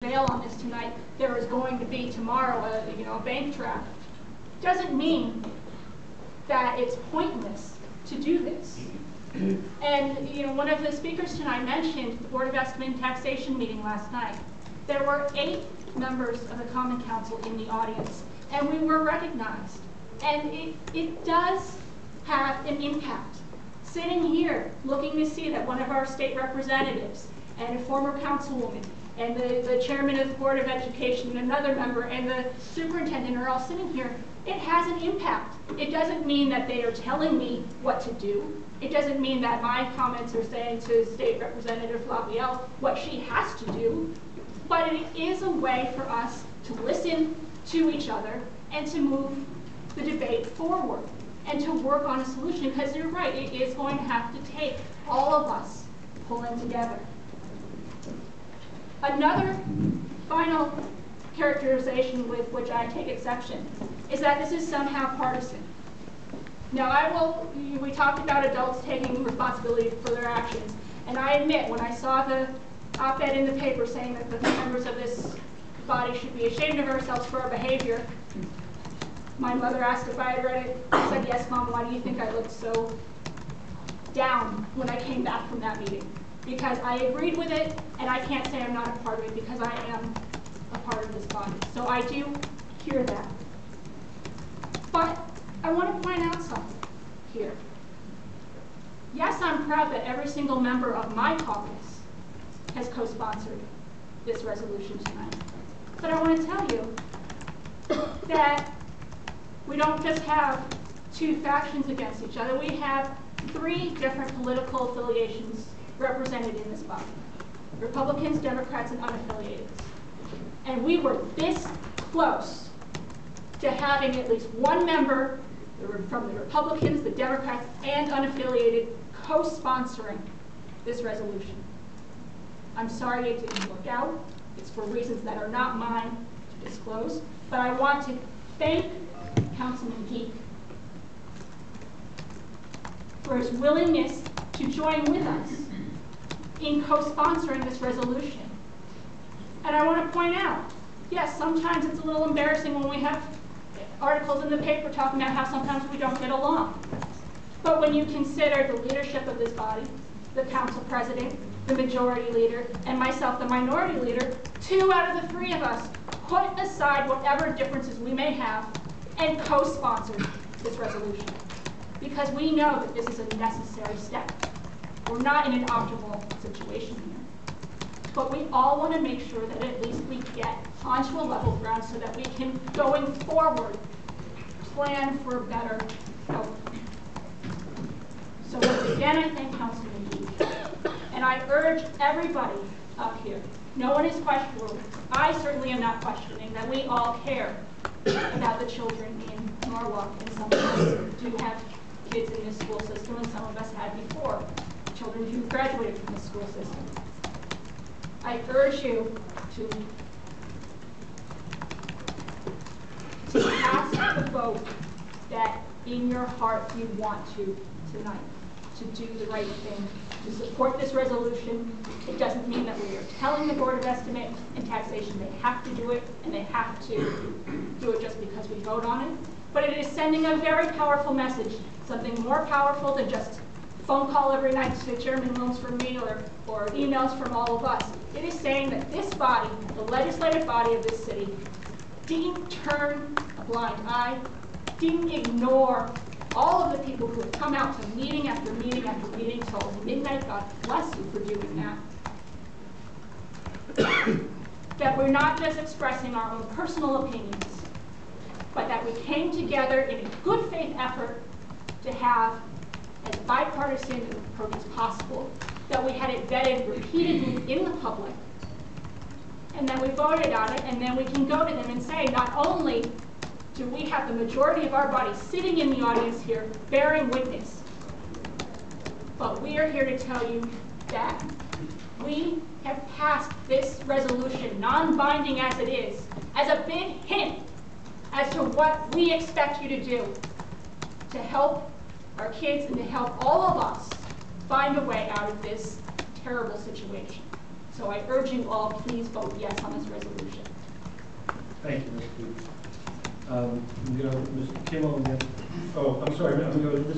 prevail on this tonight, there is going to be tomorrow a bank draft, doesn't mean that it's pointless to do this. And one of the speakers tonight mentioned the Board of Estimate and Taxation meeting last night. There were 8 members of the Common Council in the audience, and we were recognized. And it does have an impact. Sitting here, looking to see that one of our state representatives and a former councilwoman and the chairman of the Board of Education and another member and the superintendent are all sitting here, it has an impact. It doesn't mean that they are telling me what to do. It doesn't mean that my comments are saying to State Representative Lavielle what she has to do, but it is a way for us to listen to each other and to move the debate forward and to work on a solution, because you're right, it is going to have to take all of us pulling together. Another final characterization with which I take exception is that this is somehow partisan. Now, we talked about adults taking responsibility for their actions, and I admit, when I saw the op-ed in the paper saying that the members of this body should be ashamed of ourselves for our behavior, my mother asked if I had read it. I said, yes, Mom, why do you think I looked so down when I came back from that meeting? Because I agreed with it, and I can't say I'm not a part of it because I am a part of this body. So I do hear that. But I want to point out something here. Yes, I'm proud that every single member of my caucus has co-sponsored this resolution tonight. But I want to tell you that we don't just have 2 factions against each other. We have 3 different political affiliations represented in this body: Republicans, Democrats, and unaffiliated. And we were this close to having at least one member from the Republicans, the Democrats, and unaffiliated co-sponsoring this resolution. I'm sorry it didn't work out. It's for reasons that are not mine to disclose. But I want to thank Councilman Geek for his willingness to join with us in co-sponsoring this resolution. And I want to point out, yes, sometimes it's a little embarrassing when we have articles in the paper talking about how sometimes we don't get along. But when you consider the leadership of this body, the council president, the majority leader, and myself, the minority leader, 2 out of the 3 of us put aside whatever differences we may have and co-sponsored this resolution. Because we know that this is a necessary step. We're not in an optimal situation here. But we all want to make sure that at least we get onto a level ground so that we can, going forward, plan for a better outcome. So once again, I thank Councilman Geek. And I urge everybody up here, no one is questioning, I certainly am not questioning that we all care about the children in Norwalk, and some of us do have kids in this school system, and some of us had before, children who graduated from the school system. I urge you to cast the vote that in your heart you want to tonight, to do the right thing, to support this resolution. It doesn't mean that we are telling the Board of Estimate and Taxation they have to do it, and they have to do it just because we vote on it. But it is sending a very powerful message, something more powerful than just a phone call every night to Chairman Wilms from me or emails from all of us. It is saying that this body, the legislative body of this city, didn't turn a blind eye, didn't ignore all of the people who have come out to meeting after meeting after meeting till midnight. God bless you for doing that. That we're not just expressing our own personal opinions, but that we came together in a good faith effort to have as bipartisan an approach as possible, that we had it vetted repeatedly in the public, and then we voted on it, and then we can go to them and say, not only do we have the majority of our body sitting in the audience here bearing witness, but we are here to tell you that we have passed this resolution, non-binding as it is, as a big hint as to what we expect you to do to help our kids and to help all of us find a way out of this terrible situation. So I urge you all, please vote yes on this resolution. Thank you, Ms. Duleep. Mr. Kimmel again. Oh, I'm sorry. I'm going to go to this.